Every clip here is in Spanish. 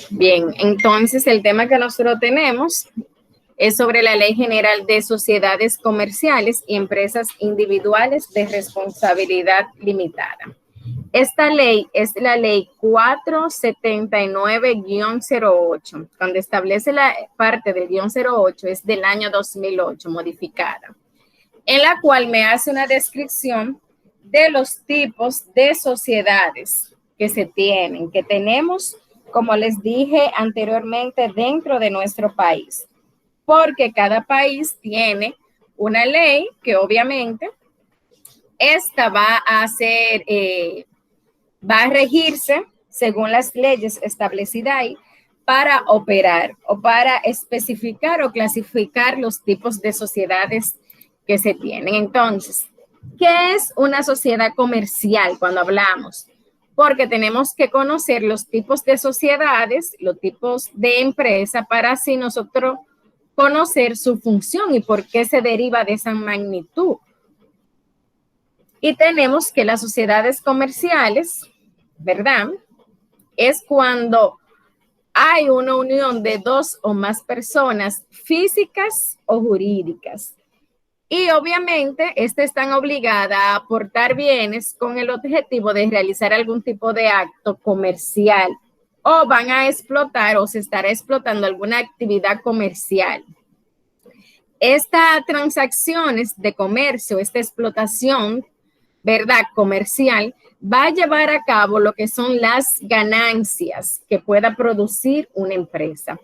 Bien, entonces el tema que nosotros tenemos es sobre la Ley General de Sociedades Comerciales y Empresas Individuales de Responsabilidad Limitada. Esta ley es la ley 479-08, cuando establece la parte del guión 08, es del año 2008, modificada, en la cual me hace una descripción de los tipos de sociedades que se tienen, que tenemos, como les dije anteriormente, dentro de nuestro país, porque cada país tiene una ley que obviamente esta va a regirse según las leyes establecidas ahí para operar o para especificar o clasificar los tipos de sociedades que se tienen. Entonces, ¿qué es una sociedad comercial cuando hablamos? Porque tenemos que conocer los tipos de sociedades, los tipos de empresa, para así nosotros conocer su función y por qué se deriva de esa magnitud. Y tenemos que las sociedades comerciales, ¿verdad? Es cuando hay una unión de dos o más personas físicas o jurídicas. Y obviamente, están obligadas a aportar bienes con el objetivo de realizar algún tipo de acto comercial o van a explotar o se estará explotando alguna actividad comercial. Estas transacciones de comercio, esta explotación, ¿verdad?, comercial, va a llevar a cabo lo que son las ganancias que pueda producir una empresa.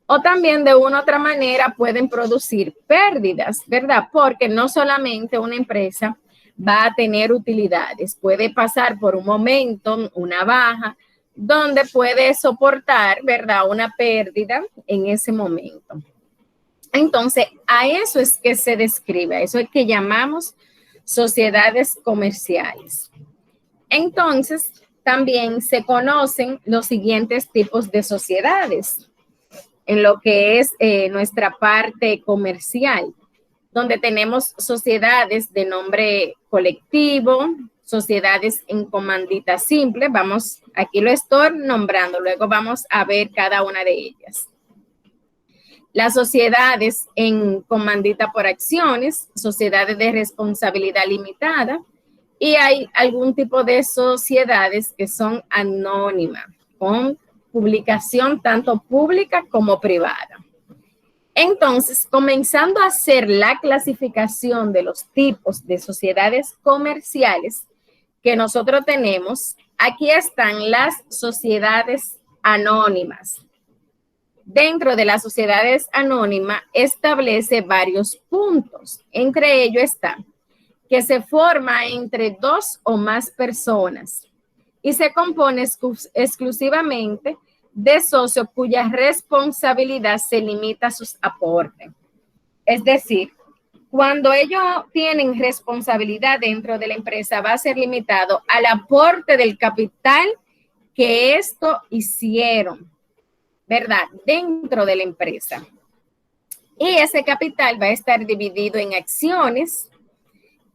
O también de una u otra manera pueden producir pérdidas, ¿verdad? Porque no solamente una empresa va a tener utilidades, puede pasar por un momento, una baja, donde puede soportar, ¿verdad?, una pérdida en ese momento. Entonces, a eso es que se describe, a eso es que llamamos sociedades comerciales. Entonces, también se conocen los siguientes tipos de sociedades en lo que es nuestra parte comercial, donde tenemos sociedades de nombre colectivo, sociedades en comandita simple, aquí lo estoy nombrando, luego vamos a ver cada una de ellas. Las sociedades en comandita por acciones, sociedades de responsabilidad limitada, y hay algún tipo de sociedades que son anónimas, con publicación tanto pública como privada. Entonces, comenzando a hacer la clasificación de los tipos de sociedades comerciales que nosotros tenemos, aquí están las sociedades anónimas. Dentro de las sociedades anónimas establece varios puntos. Entre ellos está que se forma entre dos o más personas y se compone exclusivamente de socios cuya responsabilidad se limita a sus aportes. Es decir, cuando ellos tienen responsabilidad dentro de la empresa, va a ser limitado al aporte del capital que esto hicieron, ¿verdad?, dentro de la empresa. Y ese capital va a estar dividido en acciones.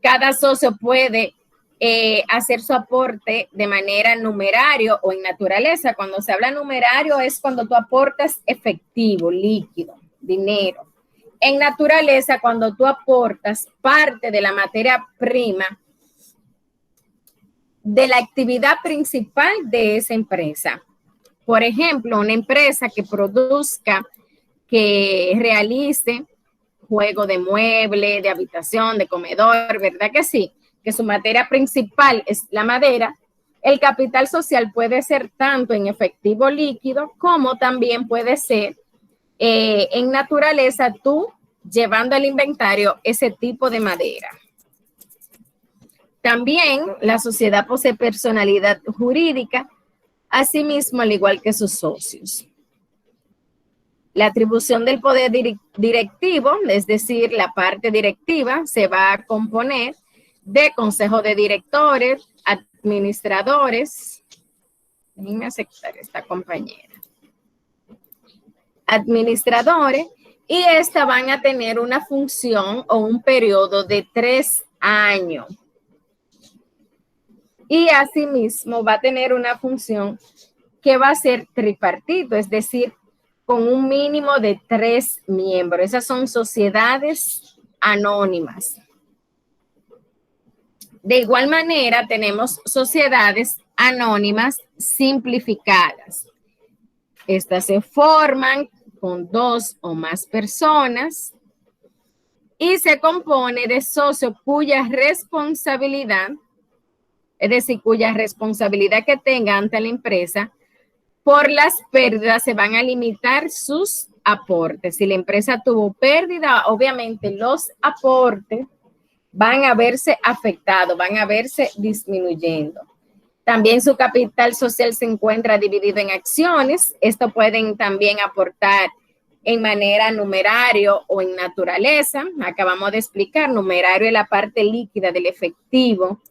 Cada socio puede hacer su aporte de manera numerario o en naturaleza. Cuando se habla numerario es cuando tú aportas efectivo, líquido, dinero. En naturaleza, cuando tú aportas parte de la materia prima de la actividad principal de esa empresa. Por ejemplo, una empresa que produzca, que realice juego de mueble, de habitación, de comedor, ¿verdad que sí? Que su materia principal es la madera. El capital social puede ser tanto en efectivo líquido como también puede ser en naturaleza, tú llevando al inventario ese tipo de madera. También la sociedad posee personalidad jurídica, asimismo al igual que sus socios. La atribución del poder directivo, es decir, la parte directiva, se va a componer de consejo de directores, administradores. Déjenme aceptar esta compañera. Administradores, y esta van a tener una función o un periodo de 3 años. Y asimismo va a tener una función que va a ser tripartito, es decir, con un mínimo de 3 miembros. Esas son sociedades anónimas. De igual manera, tenemos sociedades anónimas simplificadas. Estas se forman con 2 o más personas y se compone de socios cuya responsabilidad, es decir, cuya responsabilidad que tenga ante la empresa, por las pérdidas se van a limitar sus aportes. Si la empresa tuvo pérdida, obviamente los aportes van a verse afectados, van a verse disminuyendo. También su capital social se encuentra dividido en acciones. Esto pueden también aportar en manera numerario o en naturaleza. Acabamos de explicar, numerario es la parte líquida del efectivo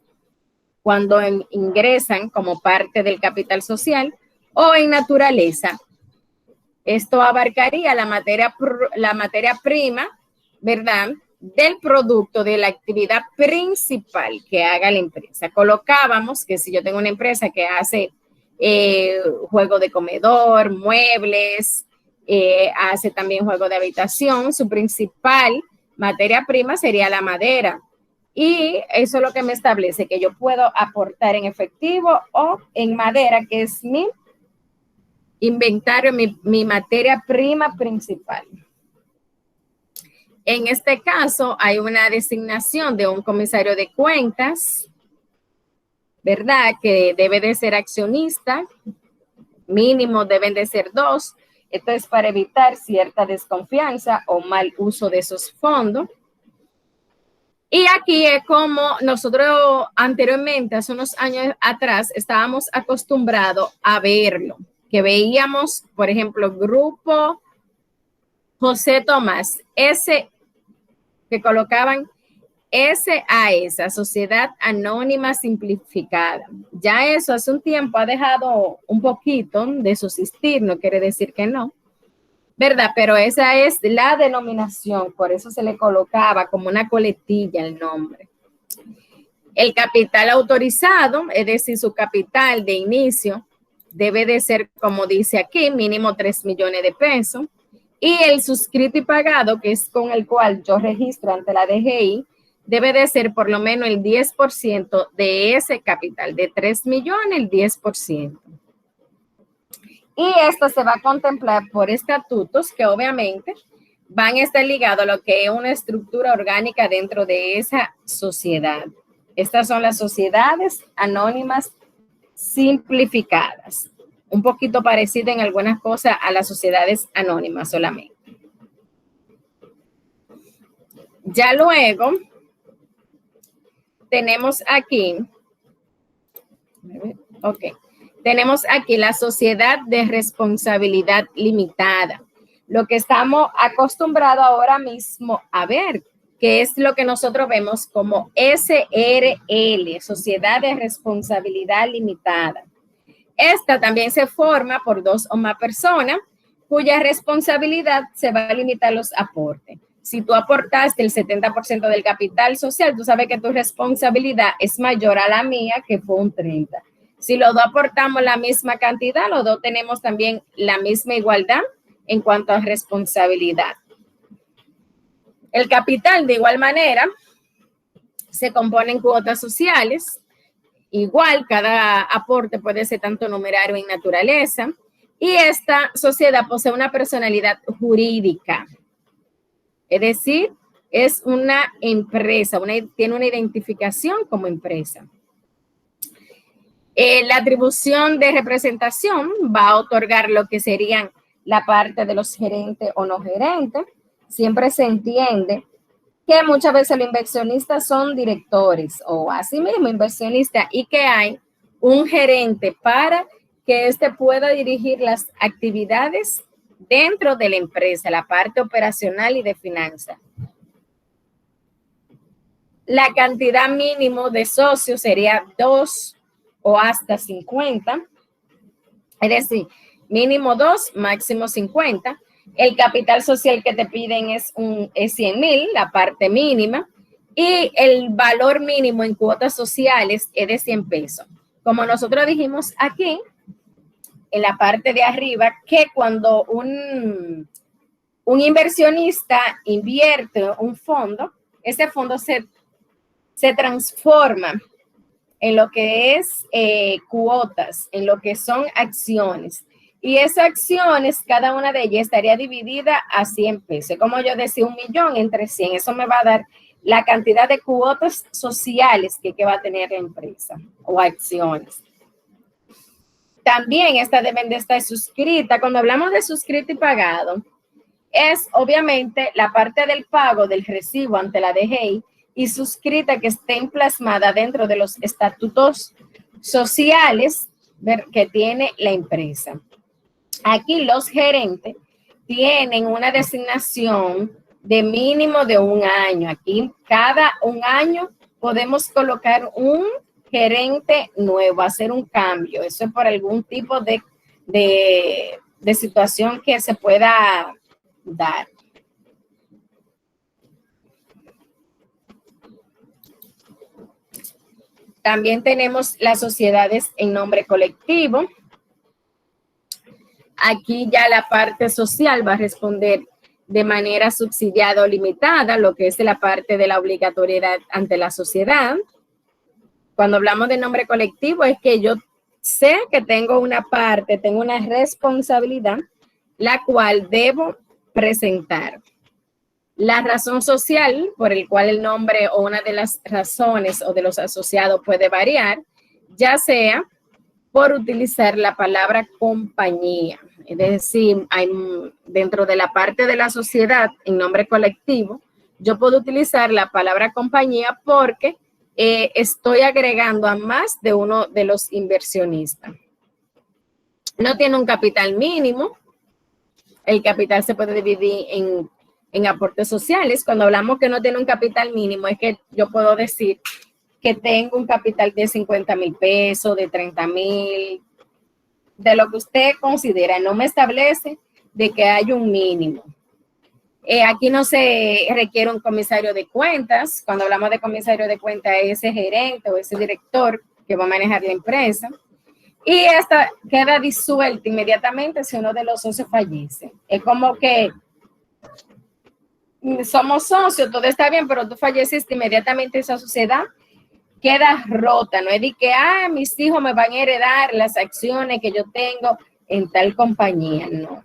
cuando ingresan como parte del capital social, o en naturaleza. Esto abarcaría la materia prima, ¿verdad?, del producto de la actividad principal que haga la empresa. Colocábamos que si yo tengo una empresa que hace juego de comedor, muebles, hace también juego de habitación, su principal materia prima sería la madera. Y eso es lo que me establece que yo puedo aportar en efectivo o en madera, que es mi inventario, mi materia prima principal. En este caso, hay una designación de un comisario de cuentas, ¿verdad?, que debe de ser accionista, mínimo deben de ser 2. Esto es para evitar cierta desconfianza o mal uso de esos fondos. Y aquí es como nosotros anteriormente, hace unos años atrás, estábamos acostumbrados a verlo, que veíamos, por ejemplo, grupo José Tomás, ese que colocaban SAS, Sociedad Anónima Simplificada. Ya eso hace un tiempo ha dejado un poquito de subsistir, no quiere decir que no, ¿verdad? Pero esa es la denominación, por eso se le colocaba como una coletilla el nombre. El capital autorizado, es decir, su capital de inicio, debe de ser, como dice aquí, mínimo 3 millones de pesos. Y el suscrito y pagado, que es con el cual yo registro ante la DGI, debe de ser por lo menos el 10% de ese capital, de 3 millones, el 10%. Y esto se va a contemplar por estatutos que obviamente van a estar ligados a lo que es una estructura orgánica dentro de esa sociedad. Estas son las sociedades anónimas simplificadas. Un poquito parecido en algunas cosas a las sociedades anónimas solamente. Ya luego tenemos aquí, tenemos aquí la sociedad de responsabilidad limitada. Lo que estamos acostumbrados ahora mismo a ver, que es lo que nosotros vemos como SRL, Sociedad de Responsabilidad Limitada. Esta también se forma por 2 o más personas cuya responsabilidad se va a limitar los aportes. Si tú aportaste el 70% del capital social, tú sabes que tu responsabilidad es mayor a la mía, que fue un 30%. Si los dos aportamos la misma cantidad, los dos tenemos también la misma igualdad en cuanto a responsabilidad. El capital, de igual manera, se compone en cuotas sociales. Igual, cada aporte puede ser tanto numerario en naturaleza. Y esta sociedad posee una personalidad jurídica. Es decir, es una empresa, tiene una identificación como empresa. La atribución de representación va a otorgar lo que serían la parte de los gerentes o no gerentes. Siempre se entiende que muchas veces los inversionistas son directores o así mismo inversionistas y que hay un gerente para que éste pueda dirigir las actividades dentro de la empresa, la parte operacional y de finanzas. La cantidad mínimo de socios sería 2 o hasta 50, es decir, mínimo 2, máximo 50. El capital social que te piden es 100,000, la parte mínima, y el valor mínimo en cuotas sociales es de 100 pesos. Como nosotros dijimos aquí, en la parte de arriba que cuando un inversionista invierte un fondo, ese fondo se transforma en lo que es cuotas, en lo que son acciones. Y esas acciones, cada una de ellas estaría dividida a 100 pesos. Como yo decía, 1.000.000 entre 100. Eso me va a dar la cantidad de cuotas sociales que va a tener la empresa o acciones. También estas deben de estar suscritas. Cuando hablamos de suscrito y pagado, es obviamente la parte del pago del recibo ante la DGI y suscrita que estén plasmada dentro de los estatutos sociales que tiene la empresa. Aquí los gerentes tienen una designación de mínimo de 1 año. Aquí cada 1 año podemos colocar un gerente nuevo, hacer un cambio. Eso es por algún tipo de situación que se pueda dar. También tenemos las sociedades en nombre colectivo. Aquí ya la parte social va a responder de manera subsidiada o limitada, lo que es la parte de la obligatoriedad ante la sociedad. Cuando hablamos de nombre colectivo es que yo sé que tengo una parte, tengo una responsabilidad, la cual debo presentar. La razón social por el cual el nombre o una de las razones o de los asociados puede variar, ya sea por utilizar la palabra compañía. Es decir, dentro de la parte de la sociedad en nombre colectivo, yo puedo utilizar la palabra compañía porque estoy agregando a más de uno de los inversionistas. No tiene un capital mínimo. El capital se puede dividir en aportes sociales. Cuando hablamos que no tiene un capital mínimo, es que yo puedo decir que tengo un capital de 50,000 pesos, de 30,000, de lo que usted considera. No me establece de que hay un mínimo. Aquí no se requiere un comisario de cuentas. Cuando hablamos de comisario de cuentas, es ese gerente o ese director que va a manejar la empresa. Y esta queda disuelta inmediatamente si uno de los socios fallece. Es como que somos socios, todo está bien, pero tú falleciste, inmediatamente esa sociedad queda rota. No es de que, mis hijos me van a heredar las acciones que yo tengo en tal compañía, no.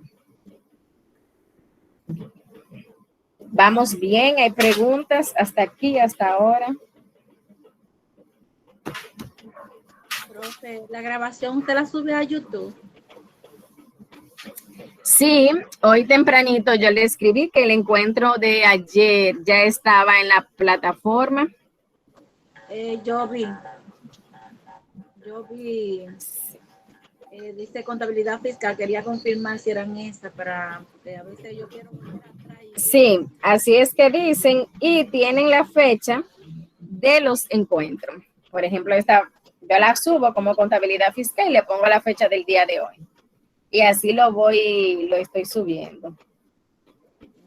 Vamos bien, hay preguntas hasta aquí, hasta ahora. Profe, la grabación usted la sube a YouTube. Sí, hoy tempranito yo le escribí que el encuentro de ayer ya estaba en la plataforma. Yo vi, dice contabilidad fiscal, quería confirmar si eran esas para, porque a veces yo quiero Sí, así es que dicen y tienen la fecha de los encuentros. Por ejemplo, yo la subo como contabilidad fiscal y le pongo la fecha del día de hoy. Y así lo estoy subiendo.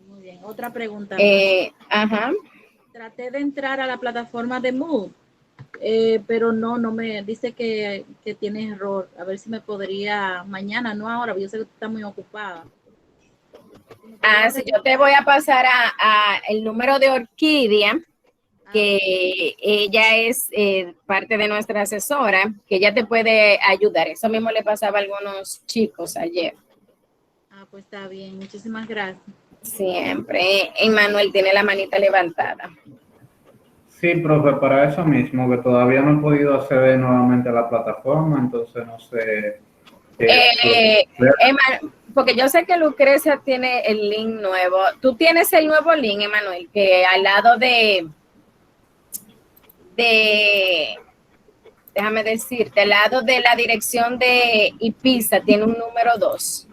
Muy bien, otra pregunta. Ajá. Traté de entrar a la plataforma de Mood, pero no me dice que tiene error. A ver si me podría mañana, no ahora, yo sé que está muy ocupada. Sí, yo te voy a pasar a el número de Orquídea, que ella es parte de nuestra asesora, que ella te puede ayudar. Eso mismo le pasaba a algunos chicos ayer. Pues está bien, muchísimas gracias. Siempre. Emmanuel tiene la manita levantada. Sí, profe, para eso mismo, que todavía no he podido acceder nuevamente a la plataforma, entonces no sé. Porque yo sé que Lucrecia tiene el link nuevo. Tú tienes el nuevo link, Emmanuel, que al lado déjame decirte, al lado de la dirección de IPISA tiene un número 2.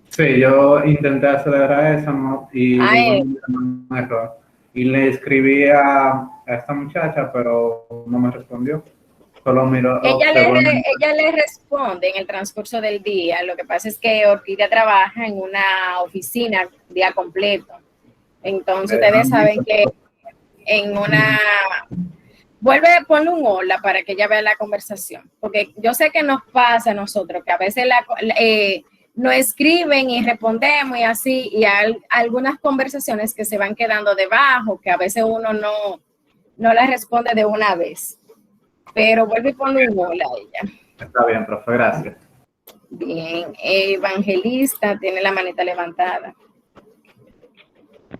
Sí, yo intenté acceder a esa, ¿no? Y un error. Y le escribí a esta muchacha, pero no me respondió. Solo miró. Ella le responde en el transcurso del día. Lo que pasa es que Orquídea trabaja en una oficina día completo. Entonces ustedes saben que en una Vuelve, ponle un hola para que ella vea la conversación, porque yo sé que nos pasa a nosotros, que a veces nos escriben y respondemos y así, y hay algunas conversaciones que se van quedando debajo, que a veces uno no las responde de una vez. Pero vuelve y ponle un hola a ella. Está bien, profe, gracias. Bien, Evangelista tiene la manita levantada.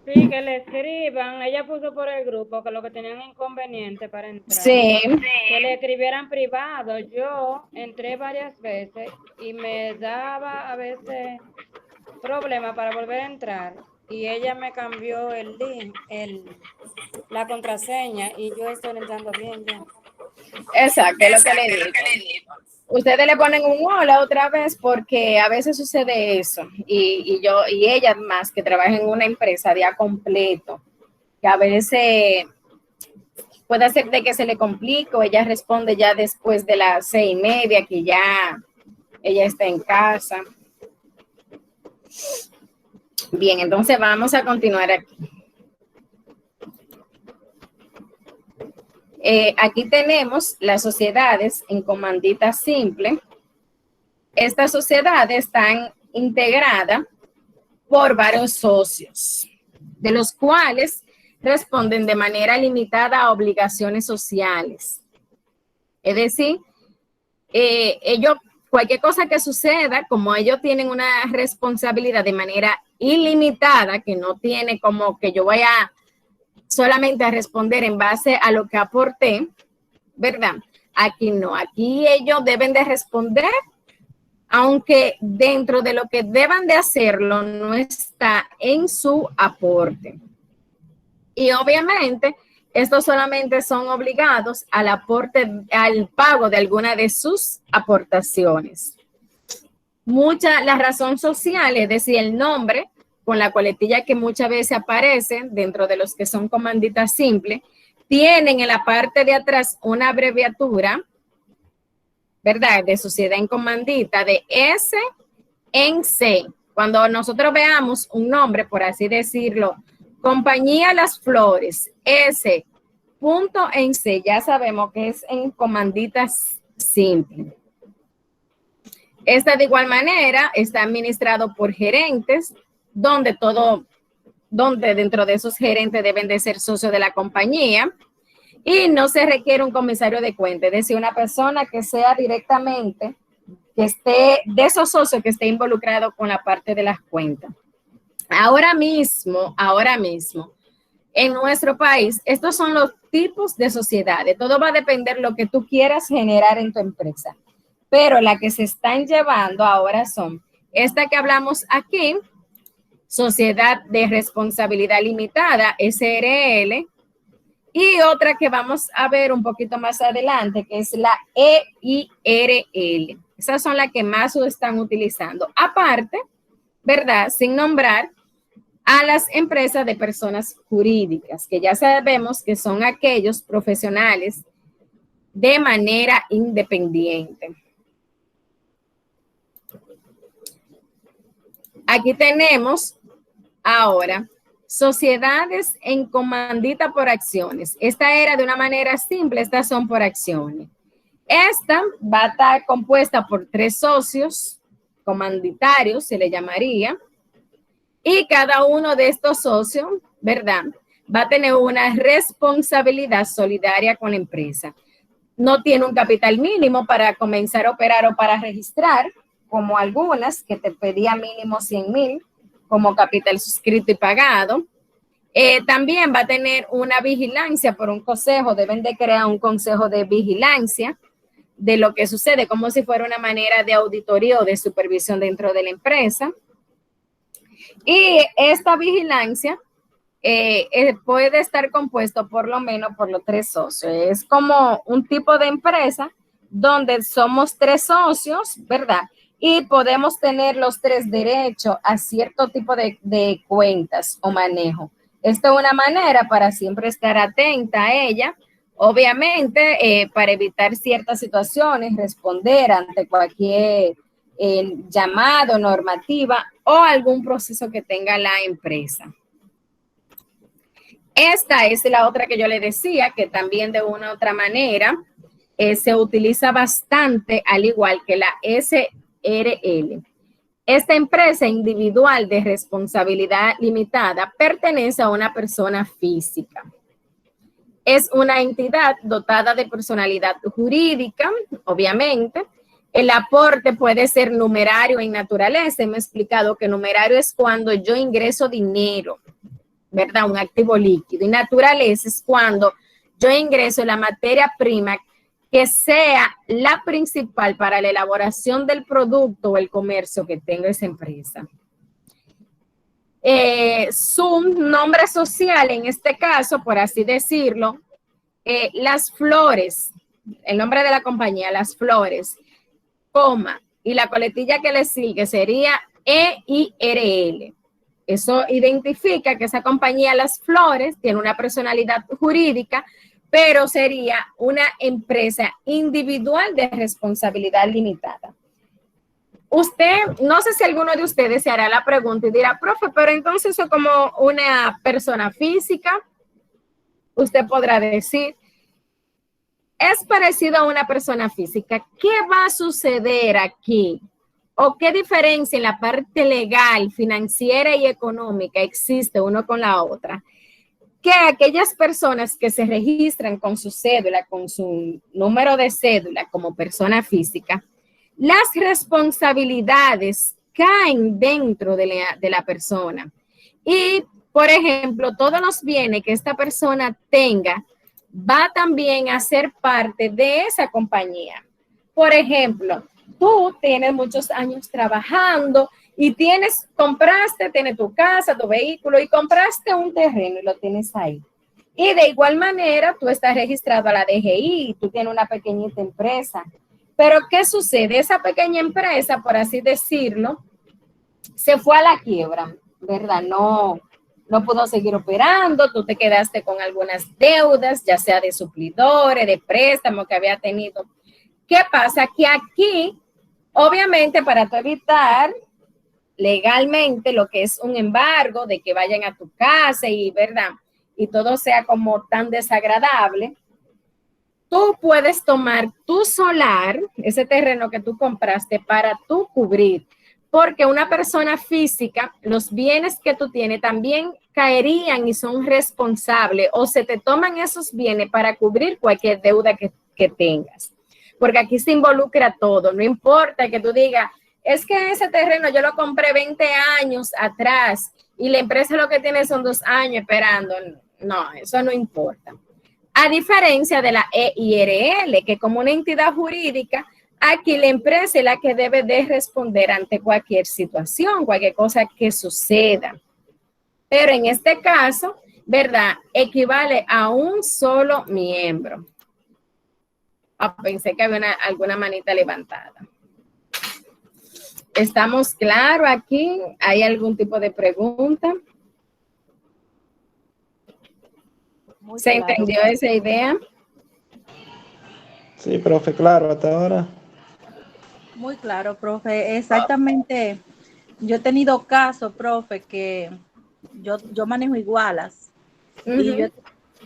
Sí, que le escriban. Ella puso por el grupo que lo que tenían inconveniente para entrar. Sí. Que le escribieran privado. Yo entré varias veces y me daba a veces problema para volver a entrar. Y ella me cambió el link, la contraseña, y yo estoy entrando bien ya. Exacto, es lo que le digo. Ustedes le ponen un hola otra vez porque a veces sucede eso. Y ella más que trabaja en una empresa día completo, que a veces puede ser de que se le complique o ella responde ya después de las 6:30, que ya ella está en casa. Bien, entonces vamos a continuar aquí. Aquí tenemos las sociedades en comandita simple. Estas sociedades están integradas por varios socios, de los cuales responden de manera limitada a obligaciones sociales. Es decir, cualquier cosa que suceda, como ellos tienen una responsabilidad de manera ilimitada, que no tiene como que yo vaya solamente a responder en base a lo que aporté, ¿verdad? Aquí no, aquí ellos deben de responder, aunque dentro de lo que deban de hacerlo no está en su aporte. Y obviamente, estos solamente son obligados al pago de alguna de sus aportaciones. La razón social, es decir, el nombre con la coletilla que muchas veces aparece dentro de los que son comanditas simples, tienen en la parte de atrás una abreviatura, ¿verdad? De sociedad en comandita, de S en C. Cuando nosotros veamos un nombre, por así decirlo, Compañía Las Flores, S, punto en C, ya sabemos que es en comanditas simples. Esta de igual manera está administrado por gerentes, donde dentro de esos gerentes deben de ser socios de la compañía, y no se requiere un comisario de cuenta, es decir, una persona que sea directamente, que esté de esos socios que esté involucrado con la parte de las cuentas. Ahora mismo, en nuestro país, estos son los tipos de sociedades. Todo va a depender de lo que tú quieras generar en tu empresa. Pero las que se están llevando ahora son esta que hablamos aquí, Sociedad de Responsabilidad Limitada, SRL, y otra que vamos a ver un poquito más adelante, que es la EIRL. Esas son las que más lo están utilizando. Aparte, ¿verdad? Sin nombrar a las empresas de personas jurídicas, que ya sabemos que son aquellos profesionales de manera independiente. Aquí tenemos ahora sociedades en comandita por acciones. Esta era de una manera simple, estas son por acciones. Esta va a estar compuesta por 3 socios comanditarios, se le llamaría, y cada uno de estos socios, ¿verdad?, va a tener una responsabilidad solidaria con la empresa. No tiene un capital mínimo para comenzar a operar o para registrar, como algunas que te pedía mínimo 100,000 como capital suscrito y pagado. También va a tener una vigilancia por un consejo, deben de crear un consejo de vigilancia de lo que sucede, como si fuera una manera de auditoría o de supervisión dentro de la empresa. Y esta vigilancia puede estar compuesto por lo menos por los 3 socios. Es como un tipo de empresa donde somos 3 socios, ¿verdad? Y podemos tener los 3 derechos a cierto tipo de cuentas o manejo. Esto es una manera para siempre estar atenta a ella, obviamente para evitar ciertas situaciones, responder ante cualquier llamado, normativa o algún proceso que tenga la empresa. Esta es la otra que yo le decía, que también de una u otra manera se utiliza bastante, al igual que la SRL. Esta empresa individual de responsabilidad limitada pertenece a una persona física. Es una entidad dotada de personalidad jurídica, obviamente. El aporte puede ser numerario en naturaleza. Hemos explicado que numerario es cuando yo ingreso dinero, ¿verdad? Un activo líquido. Y naturaleza es cuando yo ingreso la materia prima que sea la principal para la elaboración del producto o el comercio que tenga esa empresa. Su nombre social, en este caso, por así decirlo, Las Flores, el nombre de la compañía, Las Flores, coma, y la coletilla que le sigue sería EIRL. Eso identifica que esa compañía Las Flores tiene una personalidad jurídica, pero sería una empresa individual de responsabilidad limitada. Usted, no sé si alguno de ustedes se hará la pregunta y dirá, profe, pero entonces eso como una persona física, usted podrá decir, es parecido a una persona física. ¿Qué va a suceder aquí? ¿O qué diferencia en la parte legal, financiera y económica existe uno con la otra? Que aquellas personas que se registran con su cédula, con su número de cédula como persona física, las responsabilidades caen dentro de la persona. Y, por ejemplo, todos los bienes que esta persona tenga va también a ser parte de esa compañía. Por ejemplo, tú tienes muchos años trabajando y tienes tu casa, tu vehículo y compraste un terreno y lo tienes ahí. Y de igual manera, tú estás registrado a la DGI y tú tienes una pequeñita empresa. Pero, ¿qué sucede? Esa pequeña empresa, por así decirlo, se fue a la quiebra, ¿verdad? No pudo seguir operando, tú te quedaste con algunas deudas, ya sea de suplidores, de préstamos que había tenido. ¿Qué pasa? Que aquí, obviamente, para tú evitar legalmente lo que es un embargo de que vayan a tu casa y, ¿verdad? Y todo sea como tan desagradable, tú puedes tomar tu solar, ese terreno que tú compraste, para tú cubrir, porque una persona física, los bienes que tú tienes también caerían y son responsables, o se te toman esos bienes para cubrir cualquier deuda que tengas, porque aquí se involucra todo, no importa que tú digas, es que ese terreno yo lo compré 20 años atrás y la empresa lo que tiene son 2 años esperando, no, eso no importa. A diferencia de la EIRL, que como una entidad jurídica, aquí la empresa es la que debe de responder ante cualquier situación, cualquier cosa que suceda. Pero en este caso, ¿verdad? Equivale a un solo miembro. Pensé que había alguna manita levantada. ¿Estamos claros aquí? ¿Hay algún tipo de pregunta? ¿Se entendió esa idea? Sí, profe, claro, hasta ahora. Muy claro, profe. Exactamente. Yo he tenido casos, profe, que yo manejo igualas. Uh-huh.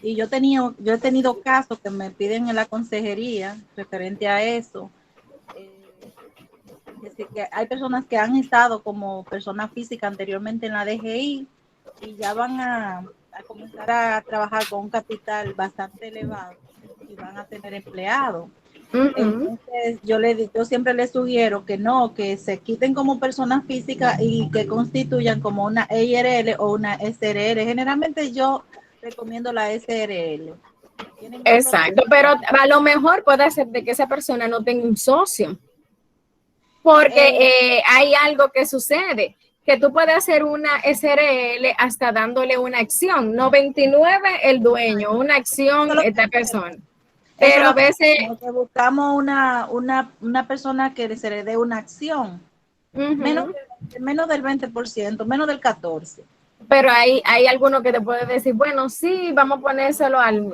Y yo he tenido casos que me piden en la consejería referente a eso. Es decir, que hay personas que han estado como persona física anteriormente en la DGI y ya van a comenzar a trabajar con un capital bastante elevado y van a tener empleados. Uh-huh. Entonces yo siempre les sugiero que se quiten como personas físicas y que constituyan como una EIRL o una SRL. Generalmente yo recomiendo la SRL. Exacto, pero a lo mejor puede ser de que esa persona no tenga un socio, porque hay algo que sucede, que tú puedes hacer una SRL hasta dándole una acción, 99 el dueño, una acción esta persona. Pero a veces buscamos una persona que se le dé una acción, uh-huh, menos del 20%, menos del 14%. Pero hay algunos que te pueden decir, bueno, sí, vamos a ponérselo al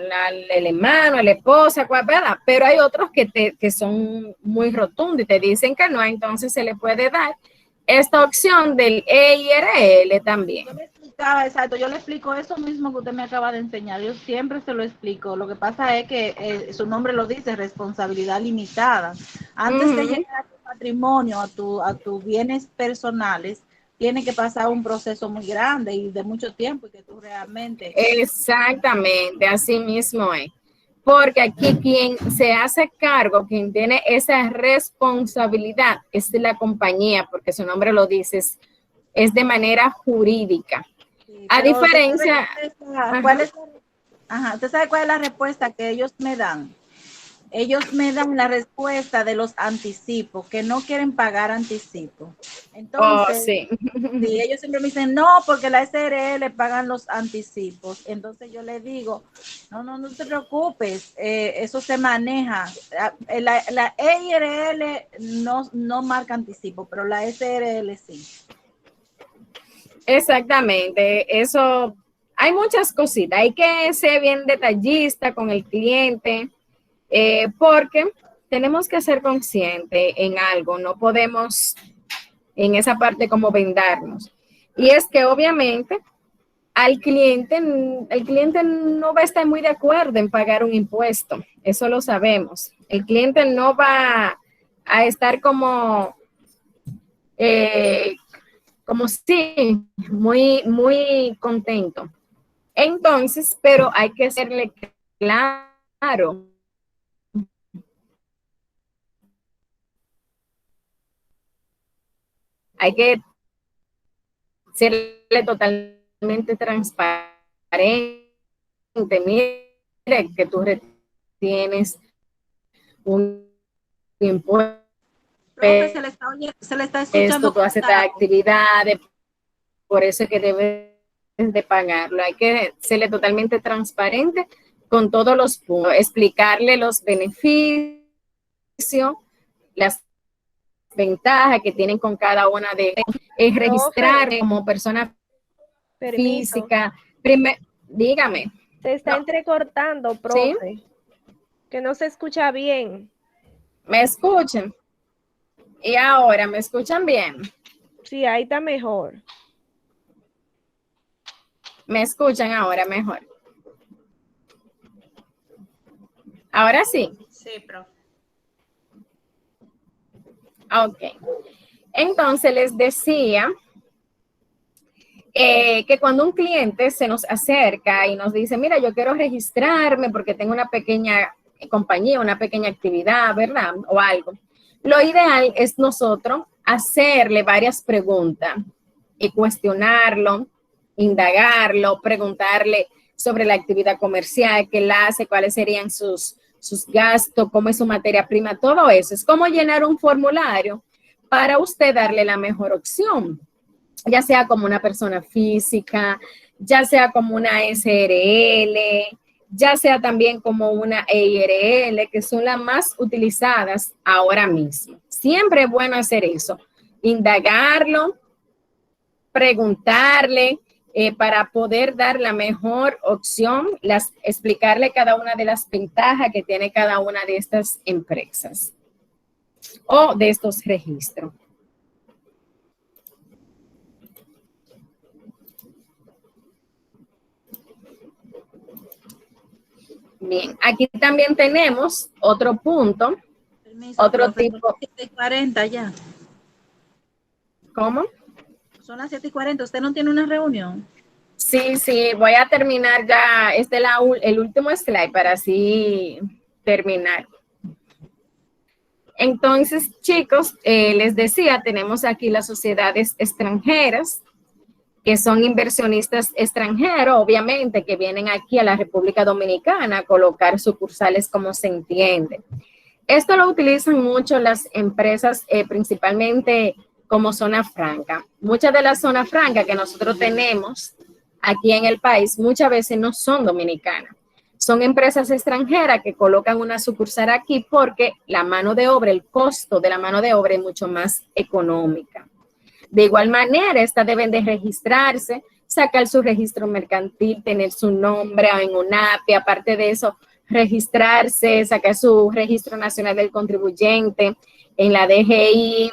hermano, a la esposa, ¿verdad? Pero hay otros que son muy rotundos y te dicen que no, entonces se le puede dar esta opción del EIRL también. explicaba, exacto, yo le explico eso mismo que usted me acaba de enseñar, yo siempre se lo explico. Lo que pasa es que su nombre lo dice, responsabilidad limitada. Antes de llegar a tu patrimonio, a tus bienes personales, tiene que pasar un proceso muy grande y de mucho tiempo y que tú realmente... Exactamente, así mismo es. Porque aquí quien se hace cargo, quien tiene esa responsabilidad es la compañía, porque su nombre lo dice, es de manera jurídica. Sí, A diferencia... ¿Usted sabe cuál es la respuesta que ellos me dan? Ellos me dan la respuesta de los anticipos, que no quieren pagar anticipos. Entonces, sí. Sí, ellos siempre me dicen, no, porque la SRL pagan los anticipos. Entonces yo les digo, no te preocupes, eso se maneja. La EIRL no marca anticipo, pero la SRL sí. Exactamente, eso, hay muchas cositas, hay que ser bien detallista con el cliente, porque tenemos que ser conscientes en algo, no podemos en esa parte como vendarnos. Y es que obviamente el cliente no va a estar muy de acuerdo en pagar un impuesto, eso lo sabemos. El cliente no va a estar como sí, muy contento. Entonces, pero hay que serle claro. Hay que serle totalmente transparente. Mire que tú retienes un impuesto. Profe, se le está escuchando. Tú haces estas actividades, por eso es que debes de pagarlo. Hay que serle totalmente transparente con todos los puntos, explicarle los beneficios, las ventajas que tienen con cada una de registrar como persona física. Dígame. Se está entrecortando, profe. ¿Sí? Que no se escucha bien. ¿Me escuchan? Y ahora, ¿me escuchan bien? Sí, ahí está mejor. ¿Me escuchan ahora mejor? Ahora sí. Sí, profe. Ok. Entonces les decía que cuando un cliente se nos acerca y nos dice, mira, yo quiero registrarme porque tengo una pequeña compañía, una pequeña actividad, ¿verdad? O algo. Lo ideal es nosotros hacerle varias preguntas y cuestionarlo, indagarlo, preguntarle sobre la actividad comercial, qué la hace, cuáles serían sus gastos, cómo es su materia prima, todo eso. Es como llenar un formulario para usted darle la mejor opción, ya sea como una persona física, ya sea como una SRL, ya sea también como una EIRL, que son las más utilizadas ahora mismo. Siempre es bueno hacer eso, indagarlo, preguntarle para poder dar la mejor opción, explicarle cada una de las ventajas que tiene cada una de estas empresas o de estos registros. Bien, aquí también tenemos otro punto, otro tipo. Son las 7:40 ya. ¿Cómo? Son las 7:40, ¿usted no tiene una reunión? Sí, voy a terminar ya, el último slide para así terminar. Entonces, chicos, les decía, tenemos aquí las sociedades extranjeras, que son inversionistas extranjeros, obviamente, que vienen aquí a la República Dominicana a colocar sucursales como se entiende. Esto lo utilizan mucho las empresas, principalmente como zona franca. Muchas de las zonas francas que nosotros tenemos aquí en el país, muchas veces no son dominicanas. Son empresas extranjeras que colocan una sucursal aquí porque la mano de obra, el costo de la mano de obra es mucho más económica. De igual manera, estas deben de registrarse, sacar su registro mercantil, tener su nombre en UNAPI, aparte de eso, registrarse, sacar su registro nacional del contribuyente en la DGI,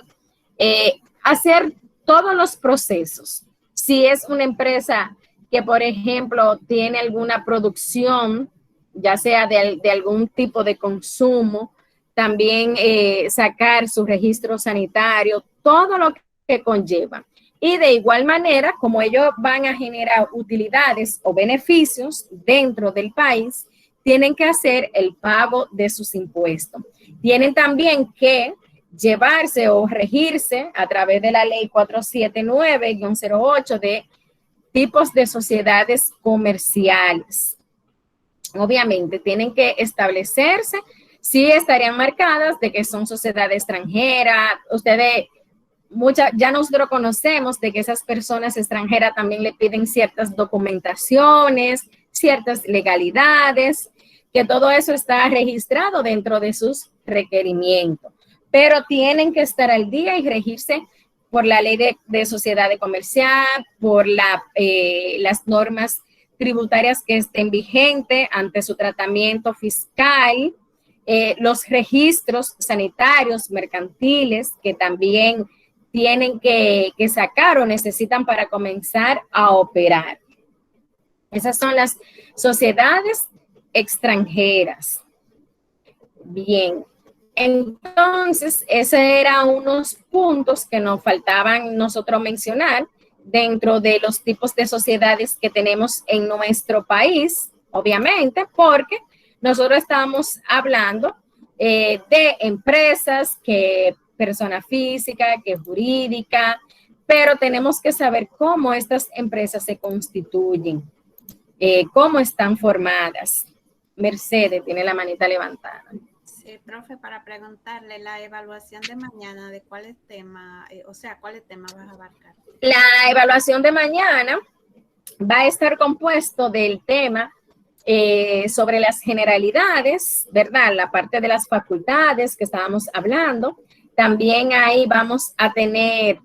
hacer todos los procesos. Si es una empresa que, por ejemplo, tiene alguna producción, ya sea de algún tipo de consumo, también sacar su registro sanitario, todo lo que conlleva. Y de igual manera, como ellos van a generar utilidades o beneficios dentro del país, tienen que hacer el pago de sus impuestos. Tienen también que llevarse o regirse a través de la ley 479-08 de tipos de sociedades comerciales. Obviamente, tienen que establecerse, sí estarían marcadas de que son sociedad extranjera. Ustedes, ya nosotros conocemos de que esas personas extranjeras también le piden ciertas documentaciones, ciertas legalidades, que todo eso está registrado dentro de sus requerimientos, pero tienen que estar al día y regirse por la ley de sociedad comercial, por las normas tributarias que estén vigentes ante su tratamiento fiscal, los registros sanitarios, mercantiles, que también tienen que sacar o necesitan para comenzar a operar. Esas son las sociedades extranjeras. Bien, entonces esos eran unos puntos que nos faltaban nosotros mencionar dentro de los tipos de sociedades que tenemos en nuestro país, obviamente, porque nosotros estamos hablando de empresas, que persona física, que jurídica, pero tenemos que saber cómo estas empresas se constituyen, cómo están formadas. Mercedes tiene la manita levantada. Sí, profe, para preguntarle la evaluación de mañana, ¿de cuáles temas, cuáles temas vas a abarcar? La evaluación de mañana va a estar compuesto del tema sobre las generalidades, ¿verdad? La parte de las facultades que estábamos hablando. También ahí vamos a tener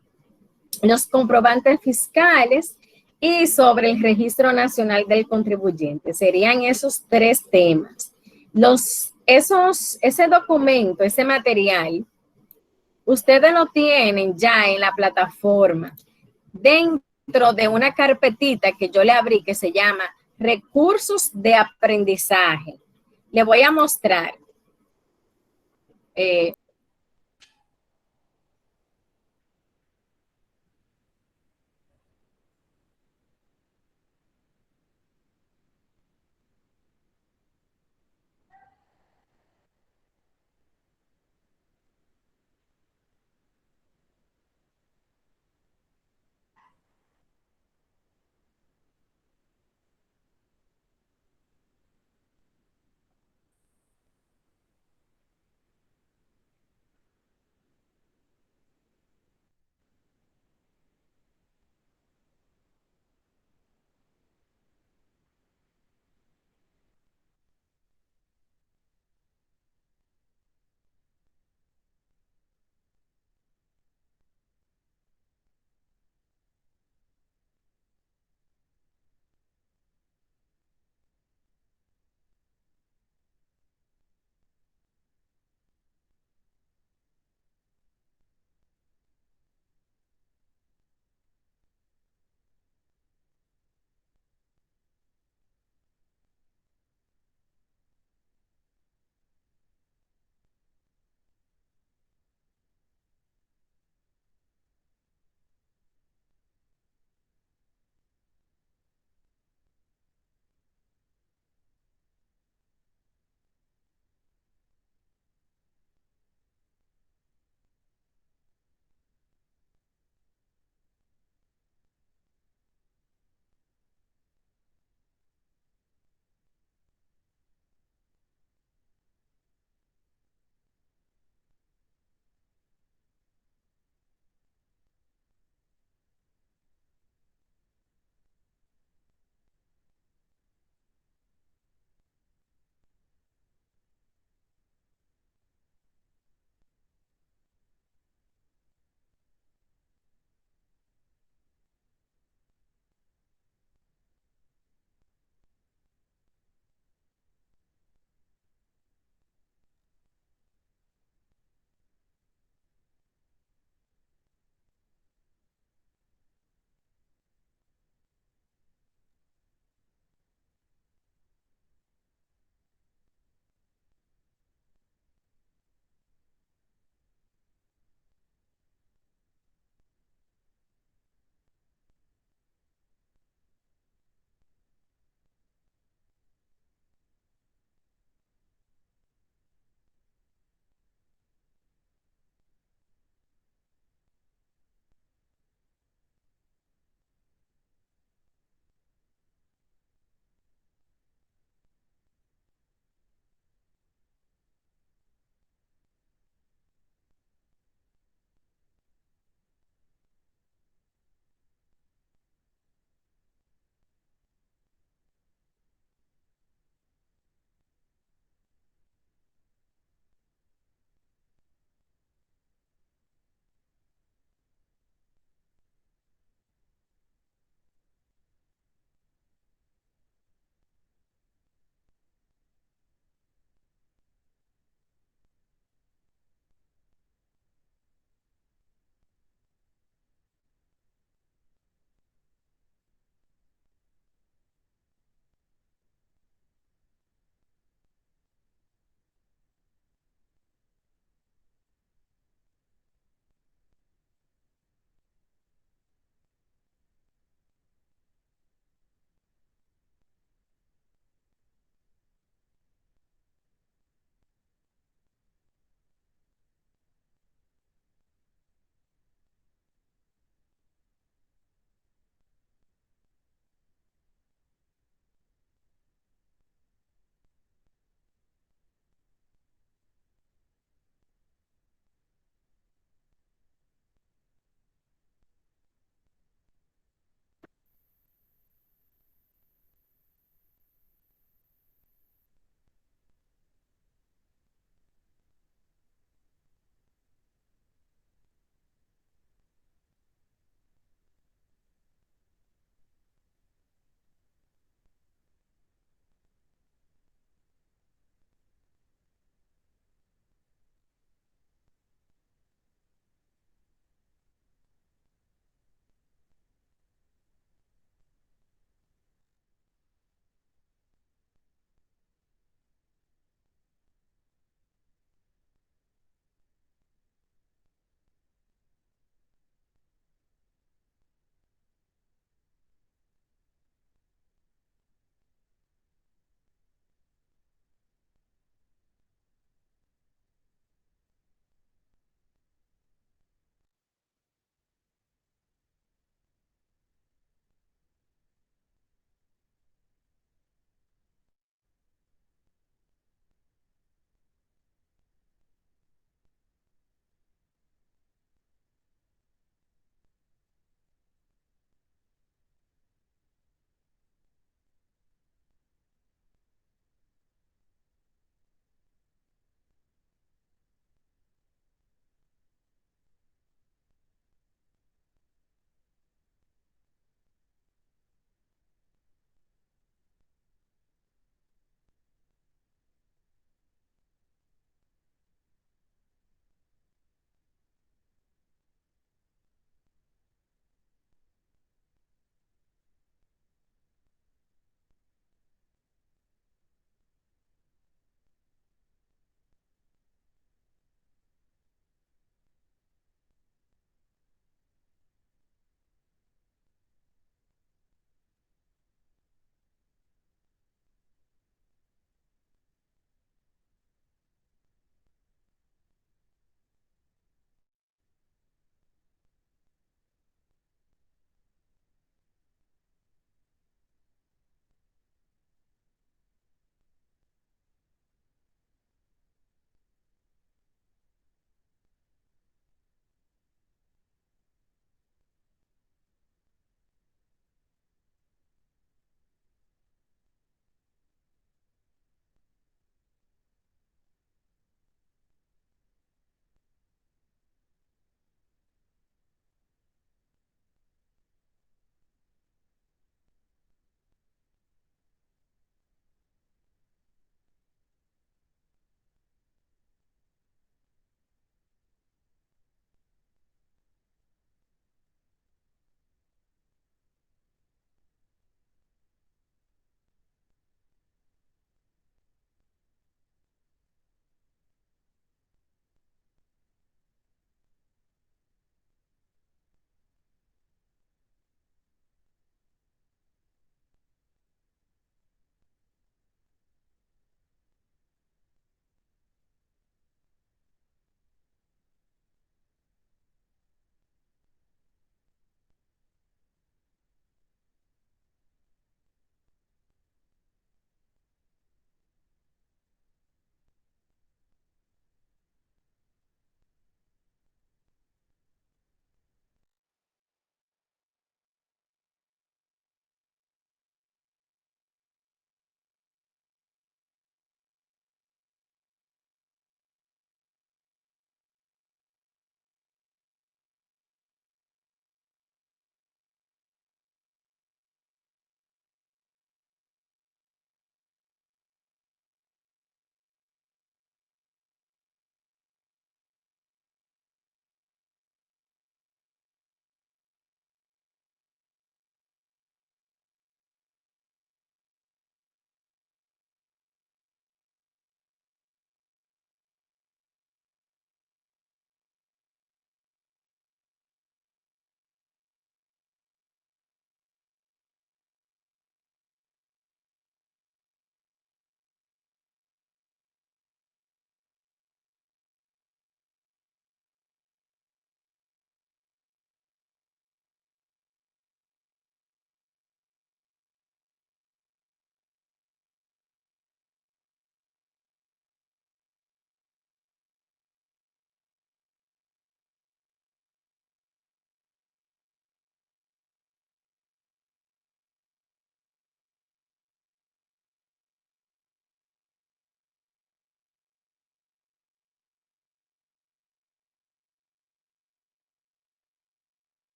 los comprobantes fiscales y sobre el Registro Nacional del Contribuyente. Serían esos tres temas. Ese documento, ese material, ustedes lo tienen ya en la plataforma dentro de una carpetita que yo le abrí que se llama Recursos de Aprendizaje. Le voy a mostrar.